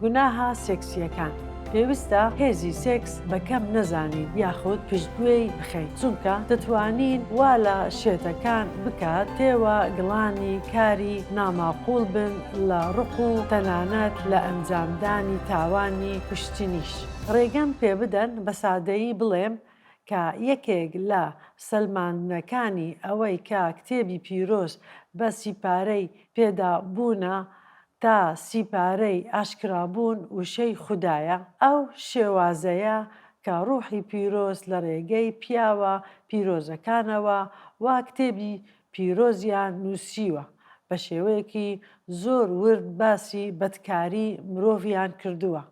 گوناها سێکسیەکان. پێویستە هێزی سێکس بەکەم نەزانین یاخود پشتگوێی بخەین چونکە دەتوانین وا لە شێتەکان بکات تێوە گڵانی کاری ناماقول بن لە ڕق و تەنانەت لە ئەنجامدانی تاوانی کوشتنیش. ڕێگەم پێ بدەن بە سادەیی بڵێم کە یەکێک لە سەلماندنەکانی ئەوەی کە کتێبی پیرۆز بە سیپارەی پێدابوونە تا سیپارەی ئاشکرابوون وشەی خوددایە، ئەو شێوازەیە کە ڕوحی پیرۆز لە ڕێگەی پیاوە پیرۆزەکانەوە وا کتێبی پیرۆزیان نووسیوە بە شێوەیەکی زۆر ورد باسی بەدکاری مرۆڤیان کردووە،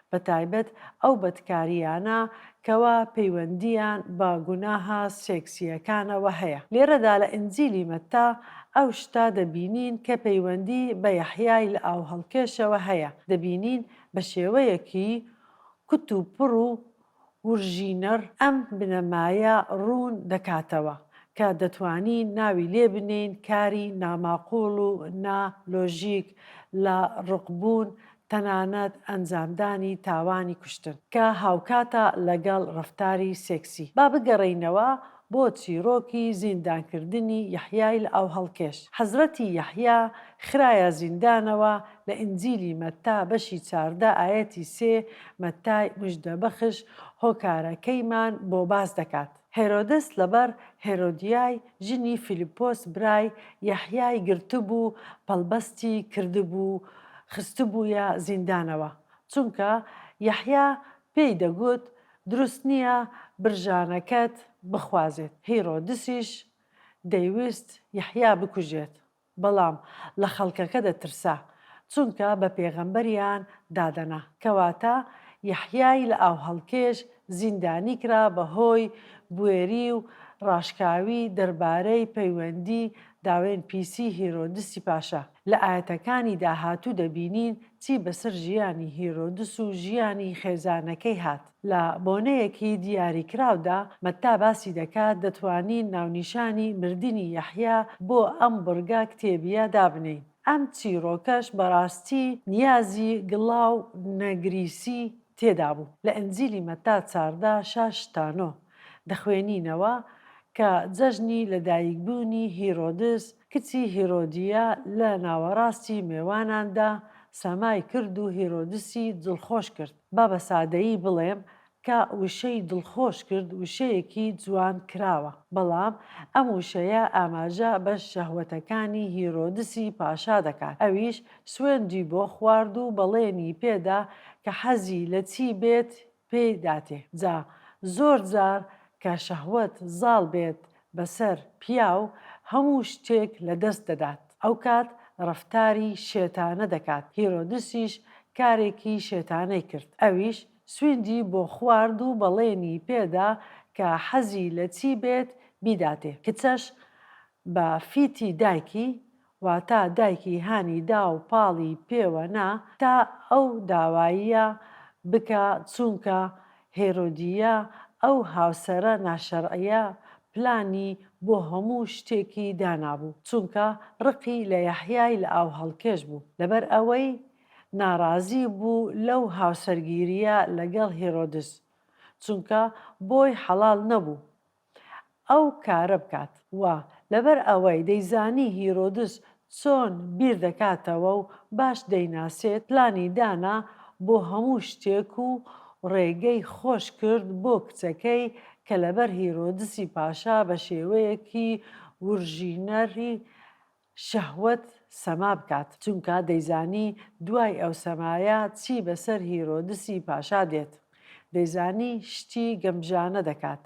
بە تایبەت ئەو بەدکاریانە کەوا پەیوەندیان بە گوناها سێکسیەکانەوە هەیە. لێرەدا لە ئینجیلی مەتا ئەو شتا دەبینین کە پەیوەندی بە یەحیای لە ئاو هەڵکێشەوە هەیە. دەبینین بە شێوەیەکی کوت و پڕ و ورژینەر ئەم بنەمایە ڕوون دەکاتەوە کە دەتوانین ناوی لێ بنین کاری ناماقوڵ و نالۆژیک لە ڕقبوون تەنانەت ئەنجامدانی تاوانی کوشتن کە هاوکاتە لەگەڵ ڕەفتاری سێکسی. با بگەڕێینەوە بۆ چیرۆکی زیندانکردنی یەحیای لە ئاو هەڵکێش. حەزرەتی یەحیا خرایە زیندانەوە لە ئینجیلی مەتا بەشی 14 ئایەتی 3 مەتای موژدەبەخش هۆکارەکەیمان بۆ باس دەکات. هێرۆدس لەبەر هێرۆدیای ژنی فیلیپۆس برای یەحیای گرتبوو پەڵبەستی کردبوو خستبوویە زیندانەوە چونکە یەحیا پێی دەگوت دروست نییە برژانەکەت بخوازێت. هێرۆدسیش دەیویست یەحیا بکوژێت بەڵام لە خەڵکەکە دەترسا چونکە بە پێغەمبەریان دادەنا کەواتە یەحیای لە ئاو هەڵکێش زیندانی کرا بەهۆی بوێری و ڕاشکاوی دەربارەی پەیوەندی داوێن پیسی هێرۆدسی پاشا. لە ئاەتەکانی داهاتوو دەبینین چی بەسەر ژیانی هێرۆدس و ژیانی خێزانەکەی هات. لە بۆنەیەکی دیاریکراودا مەتا باسی دەکات دەتوانین ناونیشانی مردنی یەحیا بۆ ئەم بڕگا کتێبیە دابنین. ئەم چیرۆکەش بەڕاستی نیازی گڵاو نەگریسی تێدا بوو. لە ئەنجیلی مەتا 14:6-9 دەخوێنینەوە کە جەژنی لەدایکبوونی هیرۆدس کچی هیرۆدیە لە ناوەڕاستی میێواناندا سەمای کرد و هیرۆدسی دڵخۆش کرد. با بە سادەیی بڵێم کە وشەی دڵخۆش کرد وشەیەکی جوان کراوە، بەڵام ئەم وشەیە ئاماژە بە شەهوەتەکانی هیرۆدسی پاشا دەکات. ئەویش سوێندی بۆ خوارد و بەڵێنی پێدا کە حەزی لە چی بێت پێی داتێ. جا زۆر جار کە شەهوەت زاڵ بێت بەسەر پیاو هەموو شتێک لەدەست دەدات. ئەو کات ڕەفتاری شێتانە دەکات. هیرۆدسیش کارێکی شێتانەی کرد. ئەویش سوێندی بۆ خوارد و بەڵێنی پێدا کە حەزی لە چی بێت بیداتێ. کچەش بە فیتی دایکی واتە دایکی هانی دا و پاڵی پێوە نا تا ئەو داواییە بکە چونکە هێرۆدیە ئەو هاوسەرە ناشەرعیە پلانی بۆ هەموو شتێکی دانابوو چونکە ڕقی لە یەحیای لە ئاو هەڵکێش بوو. لەبەر ئەوەی ناڕازی بوو لەو هاوسەرگیریە لەگەڵ هێرۆدس چونکە بۆی حەڵال نەبوو ئەو کارە بکات و لەبەر ئەوەی دەیزانی هیرۆدس چۆن بیر دەکاتەوە و باش دەیناسێت پلانی دانا بۆ هەموو شتێک و ڕێگەی خۆش کرد بۆ کچەکەی کە لەبەر هیرۆدسی پاشا بە شێوەیەکی ورژینەری شەهوەت سەما بکات چونکە دەیزانی دوای ئەو سەمایە چی بەسەر هیرۆدسی پاشا دێت. دەیزانی شتی گەمژانە دەکات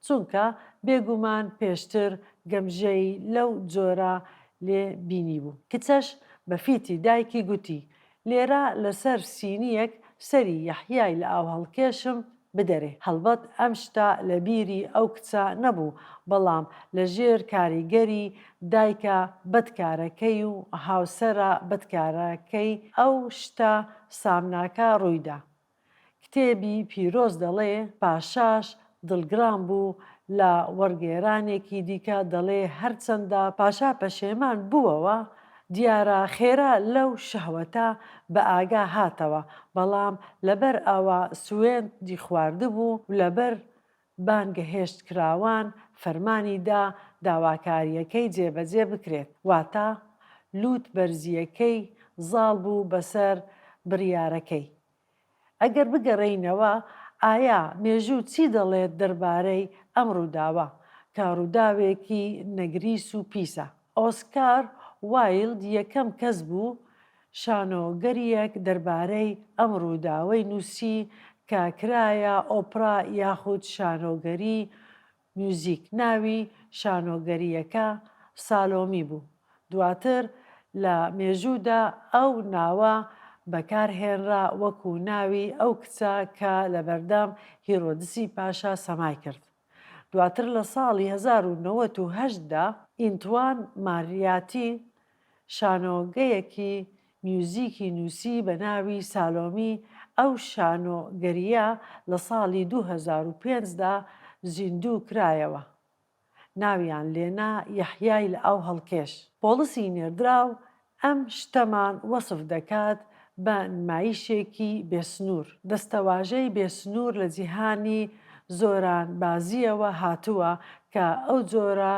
چونکە بێگومان پێشتر گەمژەی لەو جۆرە لێ بینی بوو. کچەش بە فیتی دایکی گوتی لێرە لەسەر سینیەک سەری یەحیای لە ئاو هەڵکێشم بدەرێ. هەڵبەت ئەم شتە لە بیری ئەو کچە نەبوو بەڵام لە ژێر کاریگەری دایکە بەدکارەکەی و هاوسەرە بەدکارەکەی ئەو شتە سامناکە ڕوویدا. کتێبی پیرۆز دەڵێ پاشاش دڵگران بوو لە وەرگێرانێکی دیکە دەڵێ هەرچەندە پاشا پەشێمان بووەوە دیارە خێرا لەو شەهوەتە بە ئاگا هاتەوە، بەڵام لەبەر ئەوە سوێندی خواردبوو و لەبەر بانگەهێشت کراوان فەرمانیدا داواکاریەکەی جێبەجێ بکرێت، واتە لوت بەرزیەکەی زاڵ بوو بەسەر بڕیارەکەی. ئەگەر بگەڕێینەوە ئایا مێژوو چی دەڵێت دەربارەی ئەم ڕووداوە کە ڕووداوێکی نەگریس و پیسە. ئۆسکار وایلد یەکەم کەس بوو شانۆگەریەک دەربارەی ئەم ڕووداوەی نووسی کە کرایە ئۆپرا یاخود شانۆگەری میوزیک. ناوی شانۆگەریەکە سالۆمی بوو. دواتر لە مێژوودا ئەو ناوە بەکارهێنرا وەکو ناوی ئەو کچە کە لە بەردەم هیرۆدسی پاشا سەمای کرد. دواتر لە ساڵی 1970دا ئینتوان ماریاتی شانۆگەیەکی میوزیکی نووسی بە ناوی سالۆمی. ئەو شانۆگەریە لە ساڵی 2005دا زیندوو کرایەوە. ناویان لێنا یەحیای لە ئەو هەڵکێش. پۆلیسی نێردراو ئەم شتەمان وەسف دەکات بە نمایشێکی بێسنوور. دەستەواژەی بێسنوور لە جیهانی زۆران بازیەوە هاتووە کە ئەو جۆرە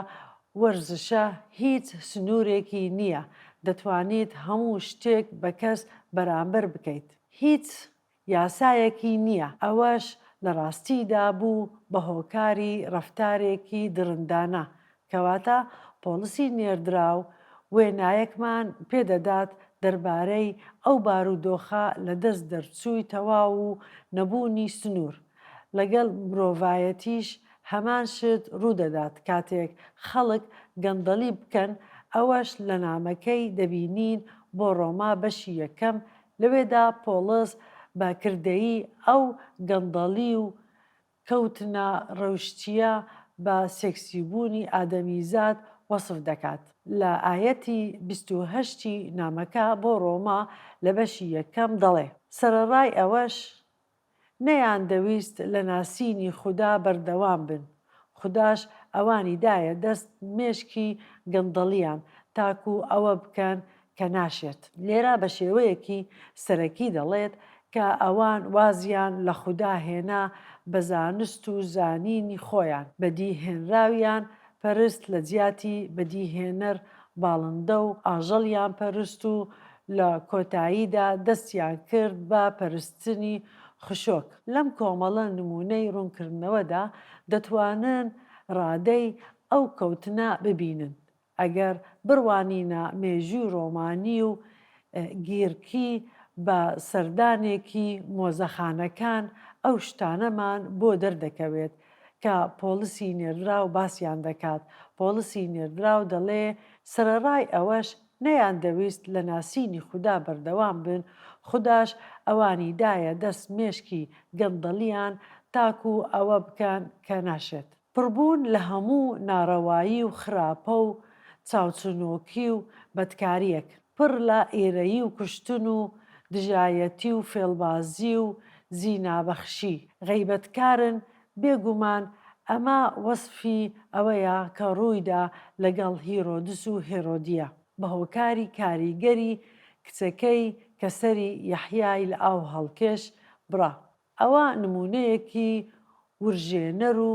وەرزشە هیچ سنوورێکی نییە. دەتوانیت هەموو شتێک بە کەس بەرامبەر بکەیت. هیچ یاسایەکی نییە. ئەوەش لە ڕاستیدا بوو بە هۆکاری ڕەفتارێکی درندانە، کەواتە پۆلیسی نێردراو وێنایەکمان پێدەدات دەربارەی ئەو بارودۆخە لە دەست دەرچووی تەواو و نەبوونی سنوور. لەگەڵ مرۆڤایەتیش هەمان شت ڕوودەدات کاتێک خەڵک گەندەڵی بکەن. ئەوەش لە نامەکەی دەبینین بۆ ڕۆما بەشی یەکەم. لەوێدا پۆلس بە کردەیی ئەو گەندەڵی و کەوتنە ڕەوشتیە بە سێکسیبوونی ئادەمیزاد وەسف دەکات. لە ئایەتی 28 نامەکە بۆ ڕۆما لە بەشی یەکەم دەڵێ: سەرەڕای ئەوەش نەیان دەویست لە ناسینی خوددا بەردەوام بن، خودداش ئەوانی دایە دەست مێشکی گەندەڵیان تاکو ئەوە بکەن کە ناشێت. لێرە بە شێوەیەکی سەرەکی دەڵێت کە ئەوان وازیان لە خوددا هێنا بە زانست و زانینی خۆیان. بەدیهێنراویان پەرست لە جیاتی بەدیهێنەر باڵندە و ئاژەڵیان پەرست و لە کۆتاییدا دەستیان کرد بە پەرستنی خشۆک. لەم کۆمەڵە نمونەی ڕوونکردنەوەدا دەتوانن ڕادەی ئەو کەوتنە ببینن. ئەگەر بڕوانینە مێژووی ڕۆمانی و گیرکی بە سەردانێکی مۆزەخانەکان، ئەو شتانەمان بۆ دەردەکەوێت کە پۆلیسی نێردراو باسییان دەکات. پۆلیسی نێردراو دەڵێ سەرەڕای ئەوەش نەیان دەویست لە ناسینی خوددا بەردەوام بن، خودداش ئەوانی دایە دەست مێشکی گەندەڵیان تاکو ئەوە بکەن کە ناشێت. پڕبوون لە هەموو ناڕەوایی و خراپە و چاوچنۆکی و بەدکاریەک، پڕ لە ئێرەیی و کوشتن و دژایەتی و فێڵبازی و زینابەخشی. غەیبەتکارن بێگومان. ئەمە وەسفی ئەوەیە کە ڕوویدا لەگەڵ هیرۆدس و هێرۆدیە بە هۆکاری کاریگەری کچەکەی کە سەری یەحیای لە ئاو هەڵکێش بڕا. ئەوە نمونەیەکی ورژێنەر و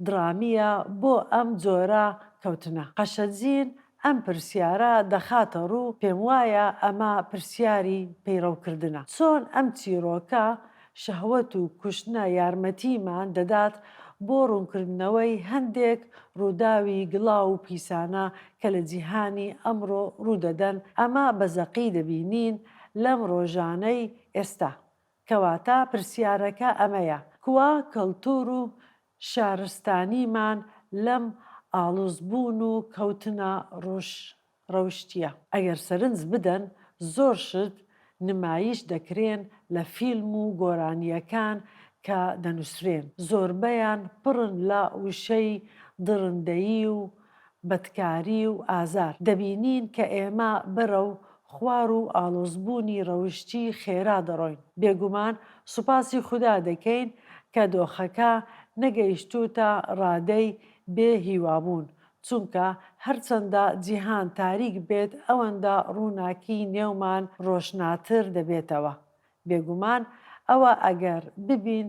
درامیە بۆ ئەم جۆرە کەوتنە. قەشەجین ئەم پرسیارە دەخاتە ڕوو. پێم وایە ئەمە پرسیاری پەیڕەوکردنە. چۆن ئەم چیرۆکە شەهوەت و کوشتنە یارمەتیمان دەدات بۆ ڕوونکردنەوەی هەندێک ڕووداوی گڵاو و پیسانە کە لە جیهانی ئەمڕۆ ڕوودەدەن. ئەمە بەزەقی دەبینین لەم ڕۆژانەی ئێستا. کەواتە پرسیارەکە ئەمەیە: کوا کەڵتوور و شارستانیمان لەم ئاڵوزبوون و کەوتنە ڕەوشتیە؟ ئەگەر سەرنج بدەن، زۆر شت نمایش دەکرێن لە فیلم و گۆرانیەکان کە دەنووسرێن. زۆربەیان پڕن لە وشەی درندەیی و بەدکاری و ئازار. دەبینین کە ئێمە بەرەو خوار و ئاڵۆزبوونی ڕەوشتی خێرا دەڕۆین. بێگومان سوپاسی خوددا دەکەین کە دۆخەکە نەگەیشتوتە ڕادەی بێ هیوابوون، چونکە هەرچەندە جیهان تاریک بێت ئەوەندە ڕووناکی نێومان ڕۆشناتر دەبێتەوە. بێگومان ئەوە ئەگەر ببین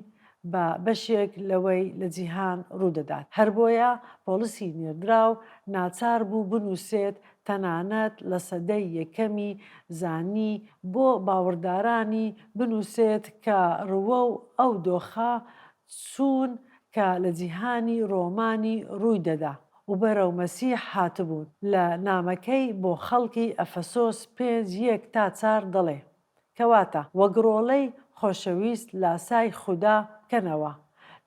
بە بەشێک لەوەی لە جیهان ڕوودەدات. هەر بۆیە پۆلیسی نێردراو ناچار بوو بنووسێت تەنانەت لە سەدەی یەکەمی زانی بۆ باوەڕدارانی بنووسێت کە ڕووە و ئەو دۆخە چوون کە لە جیهانی ڕۆمانی ڕووی دەدا و بەرەو مەسیح هاتبوون. لە نامەکەی بۆ خەڵکی ئەفەسۆس 5:1-4 دەڵێ کەواتە وەگڕۆڵەی خۆشەویست لاسای خودا کەنەوە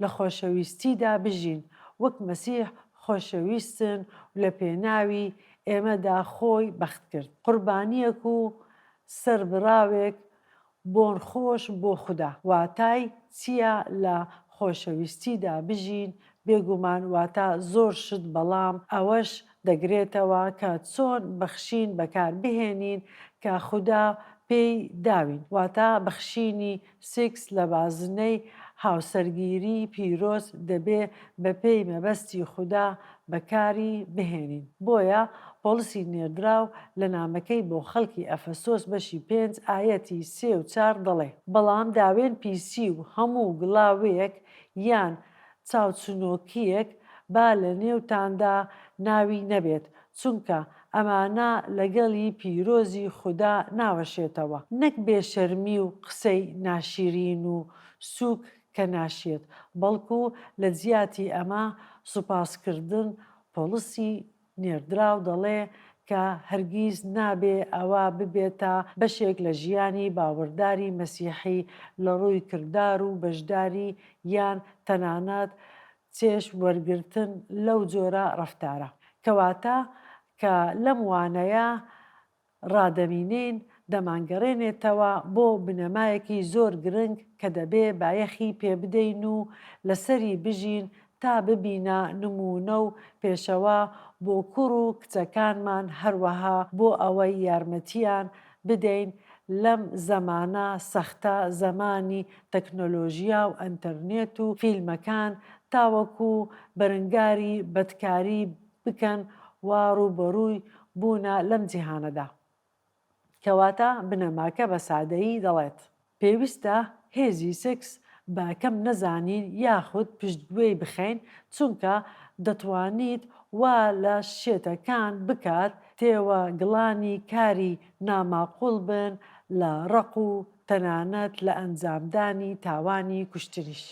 لە خۆشەویستیدا بژین وەک مەسیح خۆشەویستن و لە پێناوی ئێمەدا خۆی بەخت کرد. قوربانیەک و سەربراوێک بۆن خۆش بۆ خودا. واتای چییە لە خۆشەویستیدا بژین؟ بێگومان واتە زۆر شت، بەڵام ئەوەش دەگرێتەوە کە چۆن بەخشین بەکاربهێنین کە خودا پێی داوین. واتە بەخشینی سێکس لە بازنەی هاوسەرگیری پیرۆز دەبێ بە پێی مەبەستی خودا بەکاری بهێنین. بۆیە پۆلیسی نێردراو لە نامەکەی بۆ خەڵکی ئەفەسۆس بەشی 5:3-4 دەڵێ بەڵام داوێن پیسی و هەموو گڵاوەیەک یان چاوچنۆکیەک با لە نێوتاندا ناوی نەبێت، چونکە ئەمانە لەگەڵی پیرۆزی خودا ناوەشێتەوە، نەک بێشەرمی و قسەی ناشیرین و سووک کە ناشێت، بەڵکو لە جیاتی ئەمە سوپاسکردن. پۆلیسی نێردراو دەڵێ کە هەرگیز نابێ ئەوە ببێتە بەشێک لە ژیانی باوەڕداری مەسیحی لە ڕووی کردار و بەشداری یان تەنانەت چێش وەرگرتن لەو جۆرە ڕەفتارە. کەواتە کە لەم وانەیە ڕادەمینێن دەمانگەڕێنێتەوە بۆ بنەمایەکی زۆر گرنگ کە دەبێ بایەخی پێ بدەین و لەسەری بژین تا ببینە نمونە و پێشەوە بۆ کوڕ و کچەکانمان، هەروەها بۆ ئەوەی یارمەتیان بدەین لەم زەمانە سەختە، زەمانی تەکنۆلۆژیا و ئەنتەرنێت و فیلمەکان، تاوەکو بەرەنگاری بەدکاری بکەن و ڕووبەڕووی بوونە لەم جیهانەدا. کەواتە بنەماکە بە سادەیی دەڵێت پێویستە هێزی سێکس بە کەم نەزانین یاخود پشتگوێی بخەین، چونکە دەتوانیت وا لە شێتەکان بکات تێوە گڵانی کاری ناماقوڵ بن لە ڕق و تەنانەت لە ئەنجامدانی تاوانی کوشتنیش.